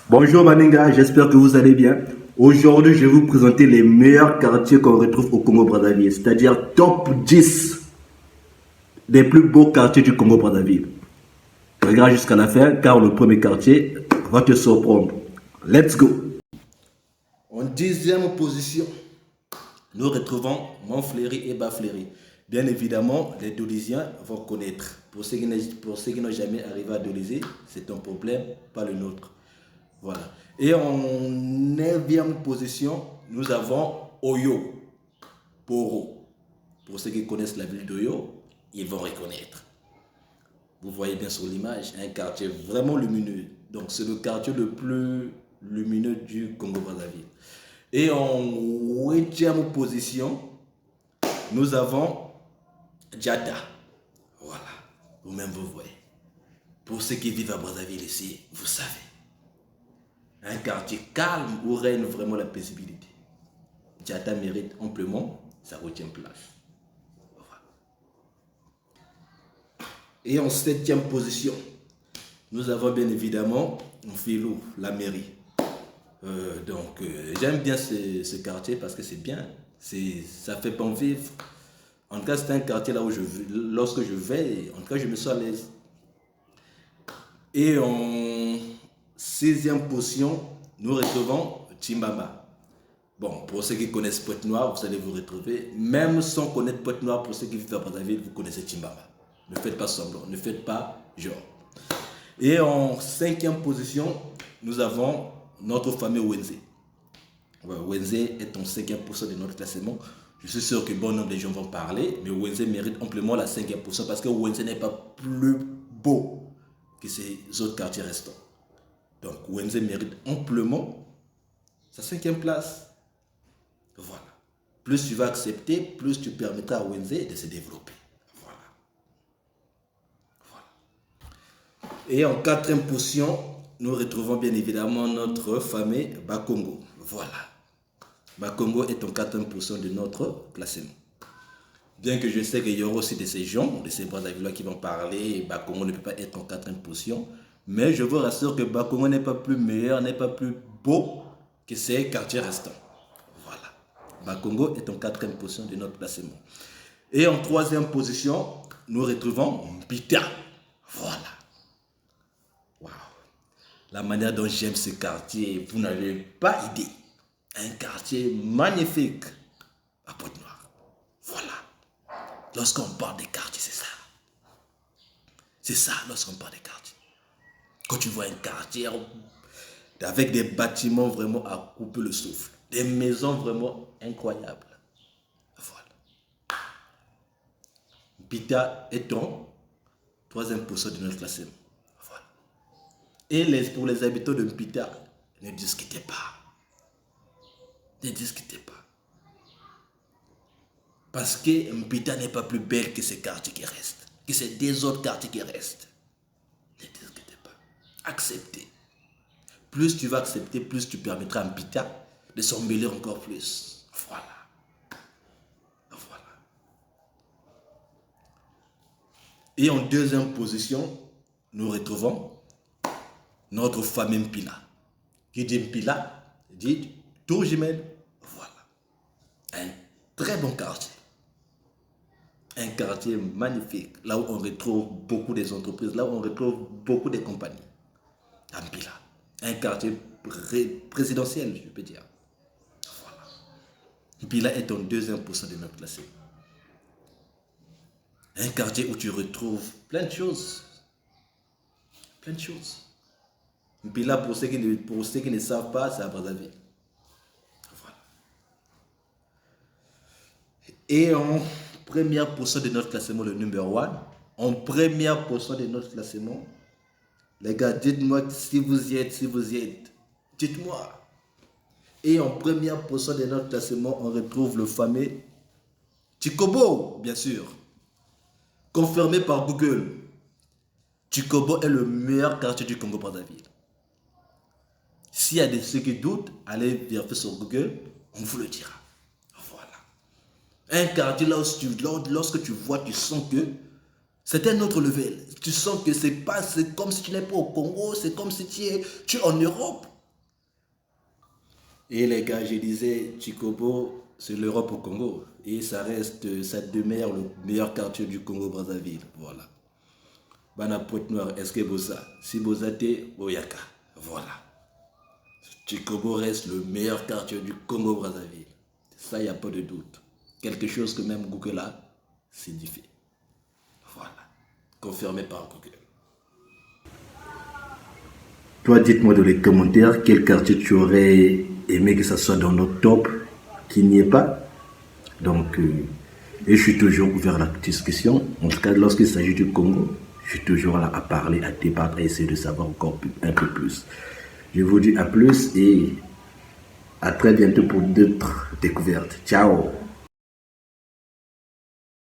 Bonjour Maninga, j'espère que vous allez bien. Aujourd'hui, je vais vous présenter les meilleurs quartiers qu'on retrouve au Congo-Brazzaville, c'est-à-dire top 10 des plus beaux quartiers du Congo-Brazzaville. Regarde jusqu'à la fin car le premier quartier va te surprendre. Let's go! En dixième position, nous retrouvons Montfleury et Bas-Fleury. Bien évidemment, les Dolisiens vont connaître. Pour ceux qui n'ont jamais arrivé à Dolisie, c'est un problème, pas le nôtre. Voilà. Et en neuvième position, nous avons Oyo, Poro. Pour ceux qui connaissent la ville d'Oyo, ils vont reconnaître. Vous voyez bien sur l'image, un quartier vraiment lumineux. Donc c'est le quartier le plus lumineux du Congo-Brazzaville. Et en huitième position, nous avons Djata. Voilà. Vous-même vous voyez. Pour ceux qui vivent à Brazzaville ici, vous savez. Un quartier calme où règne vraiment la paisibilité. Djata mérite amplement sa huitième place. Voilà. Et en septième position, nous avons bien évidemment Mfilou, la mairie. J'aime bien ce quartier parce que c'est bien, ça fait bon vivre. En tout cas, c'est un quartier là où lorsque je vais, en tout cas, je me sens à l'aise. Et en sixième position, nous retrouvons Chimbamba. Bon, pour ceux qui connaissent Pointe-Noire, vous allez vous retrouver. Même sans connaître Pointe-Noire, pour ceux qui vivent à Brazzaville, vous connaissez Chimbamba. Ne faites pas semblant, ne faites pas genre. Et en cinquième position, nous avons notre fameux Wenze. Ouais, Wenze est en cinquième position de notre classement. Je suis sûr que bon nombre de gens vont parler, mais Wenze mérite amplement la cinquième position parce que Wenze n'est pas plus beau que ces autres quartiers restants. Donc Wenze mérite amplement sa cinquième place. Voilà. Plus tu vas accepter, plus tu permettras à Wenze de se développer. Voilà. Voilà. Et en quatrième position, nous retrouvons bien évidemment notre fameux Bakongo. Voilà. Bakongo est en quatrième position de notre classement. Bien que je sais qu'il y aura aussi de ces gens, de ces Brazzavillois qui vont parler, Bakongo ne peut pas être en quatrième position. Mais je vous rassure que Bakongo n'est pas plus meilleur, n'est pas plus beau que ces quartiers restants. Voilà. Bakongo est en quatrième position de notre classement. Et en troisième position, nous retrouvons Mbita. Voilà. Wow. La manière dont j'aime ce quartier, vous n'avez pas idée. Un quartier magnifique à Pointe-Noire. Voilà. Lorsqu'on parle des quartiers, c'est ça. C'est ça lorsqu'on parle des quartiers. Quand tu vois un quartier avec des bâtiments vraiment à couper le souffle, des maisons vraiment incroyables. Voilà. Mbita est en troisième position de notre classement. Voilà. Et pour les habitants de Mbita, ne discutez pas. Ne discutez pas. Parce que Mbita n'est pas plus belle que ces quartiers qui restent, que ces deux autres quartiers qui restent. Ne discutez pas. Acceptez. Plus tu vas accepter, plus tu permettras à Mbita de s'embellir encore plus. Voilà. Voilà. Et en deuxième position, nous retrouvons notre fameux Mpila. Qui dit Mpila, dit Tourjimel. Voilà. Un très bon quartier. Un quartier magnifique, là où on retrouve beaucoup des entreprises, là où on retrouve beaucoup de compagnies. À Mpila. Un quartier présidentiel, je peux dire. Voilà. Mpila est en deuxième position de notre classement. Un quartier où tu retrouves plein de choses. Plein de choses. Mpila, pour ceux qui ne savent pas, c'est à Brazzaville. Voilà. Et en première position de notre classement, le numéro 1, en première position de notre classement, les gars, dites-moi si vous y êtes, si vous y êtes. Dites-moi. Et en première position de notre classement, on retrouve le fameux Tchikobo, bien sûr. Confirmé par Google. Tchikobo est le meilleur quartier du Congo-Brazzaville. S'il y a ceux qui doutent, allez vérifier sur Google, on vous le dira. Voilà. Un quartier là où lorsque tu vois, tu sens que c'est un autre level. Tu sens que c'est comme si tu n'es pas au Congo, c'est comme si tu es en Europe. Et les gars, je disais, Chikobo, c'est l'Europe au Congo. Et ça demeure le meilleur quartier du Congo-Brazzaville. Voilà. Bana Pointe Noire, est-ce que Bosa? Si Bosa t'es, Boyaka. Voilà. Chikobo reste le meilleur quartier du Congo-Brazzaville. Ça, il n'y a pas de doute. Quelque chose que même Google a signifié. Voilà. Confirmé par Google. Toi, dites-moi dans les commentaires quel quartier tu aurais aimé que ça soit dans notre top, qui n'y est pas. Donc, et je suis toujours ouvert à la discussion. En tout cas, lorsqu'il s'agit du Congo, je suis toujours là à parler, à débattre, à essayer de savoir encore un peu plus. Je vous dis à plus et à très bientôt pour d'autres découvertes. Ciao!